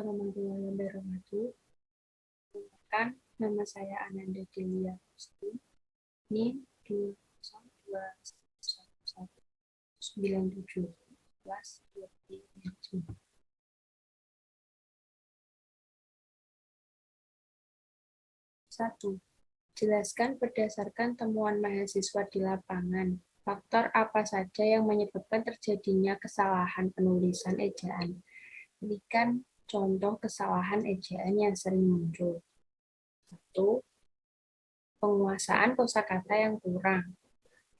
warahmatullahi wabarakatuh. Perkenalkan, nama saya Ananda Delia Gusti. NIM 2011197 kelas 2. 1. Jelaskan berdasarkan temuan mahasiswa di lapangan, faktor apa saja yang menyebabkan terjadinya kesalahan penulisan ejaan. Berikan contoh kesalahan ejaan yang sering muncul. 1. Penguasaan kosakata yang kurang.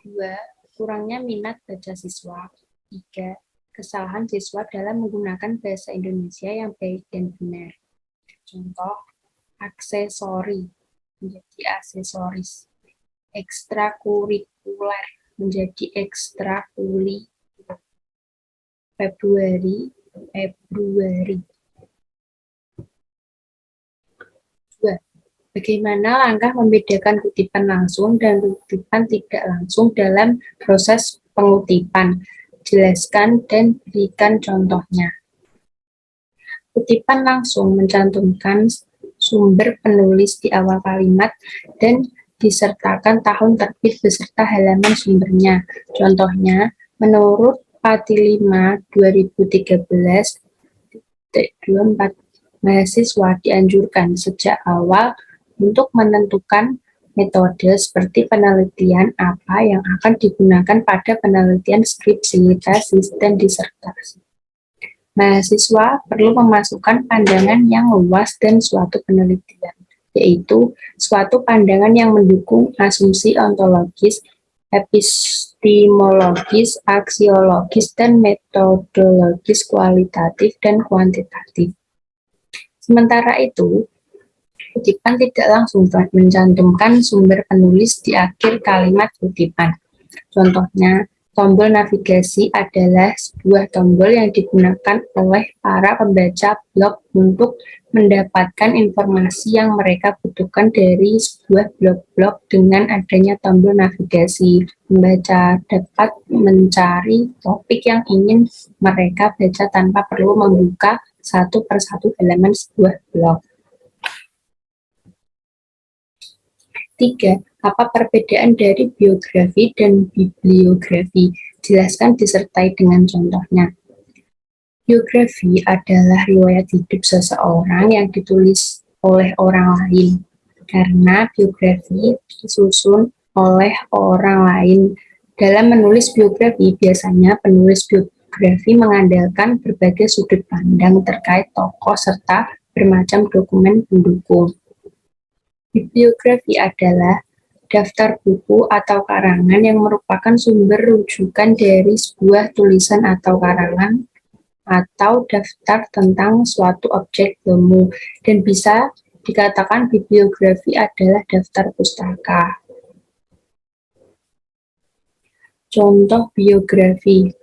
2. Kurangnya minat baca siswa. 3. Kesalahan siswa dalam menggunakan bahasa Indonesia yang baik dan benar. Contoh, aksesori menjadi aksesoris, ekstrakurikuler menjadi ekstrakuli, Februari. 2. Bagaimana langkah membedakan kutipan langsung dan kutipan tidak langsung dalam proses pengutipan? Jelaskan dan berikan contohnya. Kutipan langsung mencantumkan sumber penulis di awal kalimat dan disertakan tahun terbit beserta halaman sumbernya. Contohnya, menurut Pati 5 2013-24, mahasiswa dianjurkan sejak awal untuk menentukan metode seperti penelitian apa yang akan digunakan pada penelitian skripsi, tesis, dan disertasi. Mahasiswa perlu memasukkan pandangan yang luas dan suatu penelitian, yaitu suatu pandangan yang mendukung asumsi ontologis, epistemologis, aksiologis, dan metodologis kualitatif dan kuantitatif. Sementara itu, kutipan tidak langsung mencantumkan sumber penulis di akhir kalimat kutipan. Contohnya, tombol navigasi adalah sebuah tombol yang digunakan oleh para pembaca blog untuk mendapatkan informasi yang mereka butuhkan dari sebuah blog-blog. Dengan adanya tombol navigasi, pembaca dapat mencari topik yang ingin mereka baca tanpa perlu membuka satu persatu halaman sebuah blog. 3. Apa perbedaan dari biografi dan bibliografi? Jelaskan disertai dengan contohnya. Biografi adalah riwayat hidup seseorang yang ditulis oleh orang lain. Karena biografi disusun oleh orang lain. Dalam menulis biografi, biasanya penulis biografi mengandalkan berbagai sudut pandang terkait tokoh serta bermacam dokumen pendukung. Bibliografi adalah daftar buku atau karangan yang merupakan sumber rujukan dari sebuah tulisan atau karangan atau daftar tentang suatu objek ilmu, dan bisa dikatakan bibliografi adalah daftar pustaka. Contoh biografi.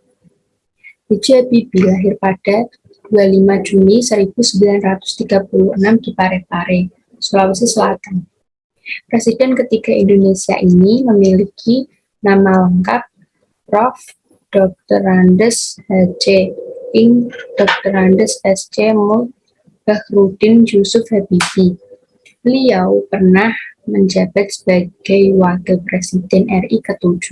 B.J. Habibie lahir pada 25 Juni 1936 di Parepare, Sulawesi Selatan. Presiden ketiga Indonesia ini memiliki nama lengkap Prof. Dr. Andes H.C. Ing. Dr. Andes S.C. Bahrudin Yusuf Habibie. Beliau pernah menjabat sebagai Wakil Presiden RI ke-7.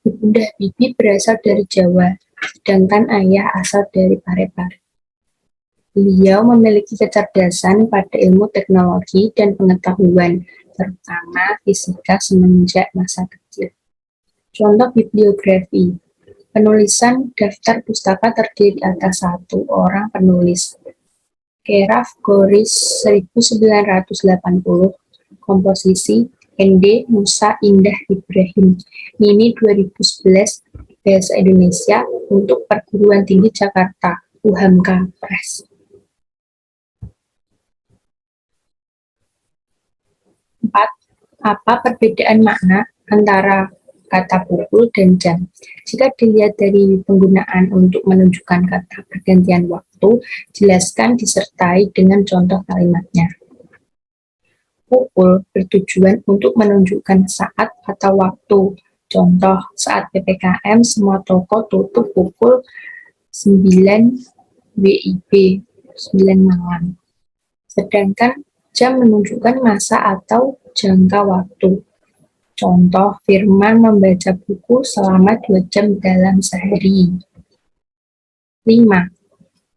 Ibunda Habibie berasal dari Jawa, sedangkan ayah asal dari Parepare. Beliau memiliki kecerdasan pada ilmu teknologi dan pengetahuan, terutama fisika semenjak masa kecil. Contoh bibliografi. Penulisan daftar pustaka terdiri atas satu orang penulis. Keraf Goris 1980, komposisi ND Musa Indah Ibrahim, Mini 2011, Bahasa Indonesia untuk Perguruan Tinggi Jakarta, UHAMKA Press. 4. Apa perbedaan makna antara kata pukul dan jam? Jika dilihat dari penggunaan untuk menunjukkan kata pergantian waktu, jelaskan disertai dengan contoh kalimatnya. Pukul bertujuan untuk menunjukkan saat atau waktu. Contoh, saat PPKM, semua toko tutup pukul 9 WIB. 9 malam. Sedangkan jam menunjukkan masa atau jangka waktu. Contoh, Firman membaca buku selama 2 jam dalam sehari. 5.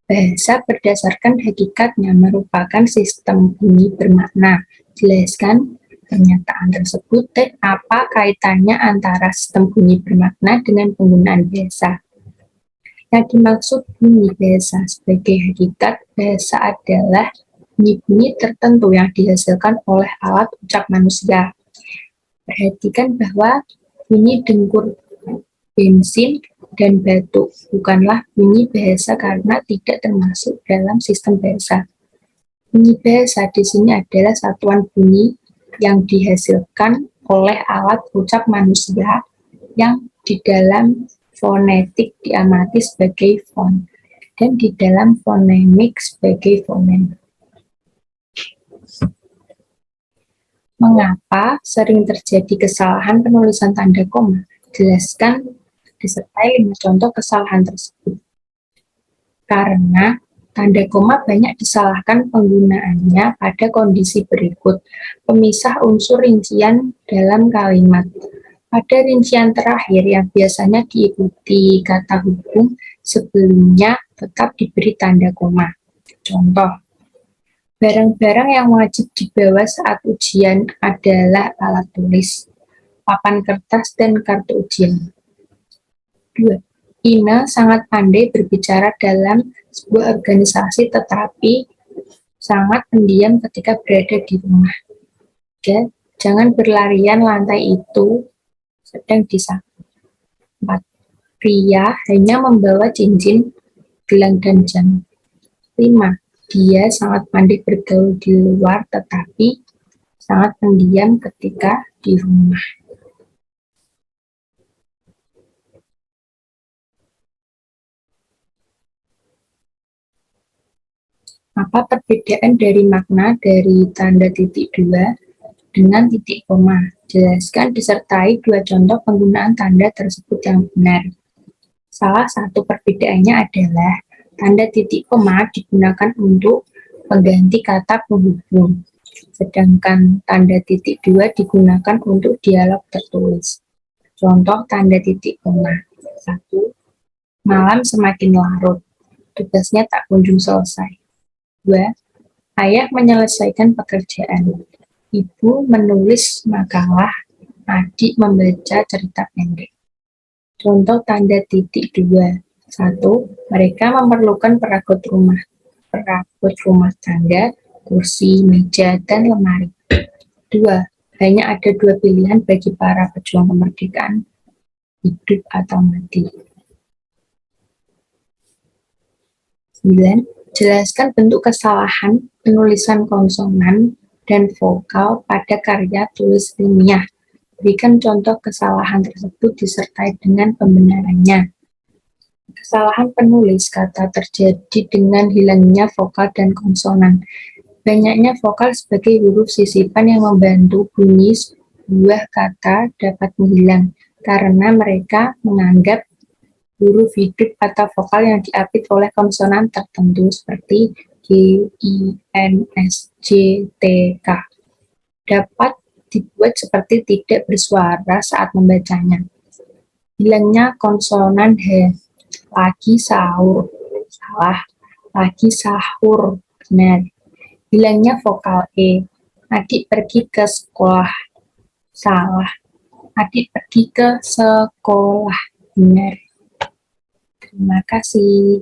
Bahasa berdasarkan hakikatnya merupakan sistem bunyi bermakna. Jelaskan pernyataan tersebut dan apa kaitannya antara sistem bunyi bermakna dengan penggunaan bahasa. Yang dimaksud bunyi bahasa sebagai hakikat bahasa adalah bunyi-bunyi tertentu yang dihasilkan oleh alat ucap manusia. Perhatikan bahwa bunyi dengkur bensin dan batuk bukanlah bunyi bahasa karena tidak termasuk dalam sistem bahasa. Bunyi bahasa di sini adalah satuan bunyi yang dihasilkan oleh alat ucap manusia yang di dalam fonetik diamati sebagai fon dan di dalam fonemik sebagai fonem. Mengapa sering terjadi kesalahan penulisan tanda koma? Jelaskan disertai 5 contoh kesalahan tersebut. Karena tanda koma banyak disalahkan penggunaannya pada kondisi berikut. Pemisah unsur rincian dalam kalimat. Pada rincian terakhir yang biasanya diikuti kata hubung, sebelumnya tetap diberi tanda koma. Contoh, barang-barang yang wajib dibawa saat ujian adalah alat tulis, papan kertas, dan kartu ujian. 2. Ina sangat pandai berbicara dalam sebuah organisasi tetapi sangat pendiam ketika berada di rumah. 3. Jangan berlarian, lantai itu sedang disapu. 4. Pria hanya membawa cincin, gelang, dan jam. 5. Dia sangat pandai bergaul di luar tetapi sangat pendiam ketika di rumah. Apa perbedaan dari makna dari tanda titik 2 dengan titik koma? Jelaskan disertai 2 contoh penggunaan tanda tersebut yang benar. Salah satu perbedaannya adalah tanda titik koma digunakan untuk pengganti kata penghubung, sedangkan tanda titik 2 digunakan untuk dialog tertulis. Contoh tanda titik koma. 1. Malam semakin larut, tugasnya tak kunjung selesai. 2. Ayah menyelesaikan pekerjaan. Ibu menulis makalah, adik membaca cerita pendek. Contoh tanda titik 2. 1. Mereka memerlukan perabot rumah tangga, kursi, meja, dan lemari. 2. Hanya ada 2 pilihan bagi para pejuang kemerdekaan, hidup atau mati. 9. Jelaskan bentuk kesalahan penulisan konsonan dan vokal pada karya tulis ilmiah. Berikan contoh kesalahan tersebut disertai dengan pembenarannya. Kesalahan penulis kata terjadi dengan hilangnya vokal dan konsonan. Banyaknya vokal sebagai huruf sisipan yang membantu bunyi sebuah kata dapat menghilang, karena mereka menganggap huruf hidup atau vokal yang diapit oleh konsonan tertentu seperti G, I, N, S, J, T, K dapat dibuat seperti tidak bersuara saat membacanya. Hilangnya konsonan H, lagi sahur, salah, lagi sahur, benar. Hilangnya vokal E, adik pergi ke sekolah, salah, adik pergi ke sekolah, benar. Terima kasih.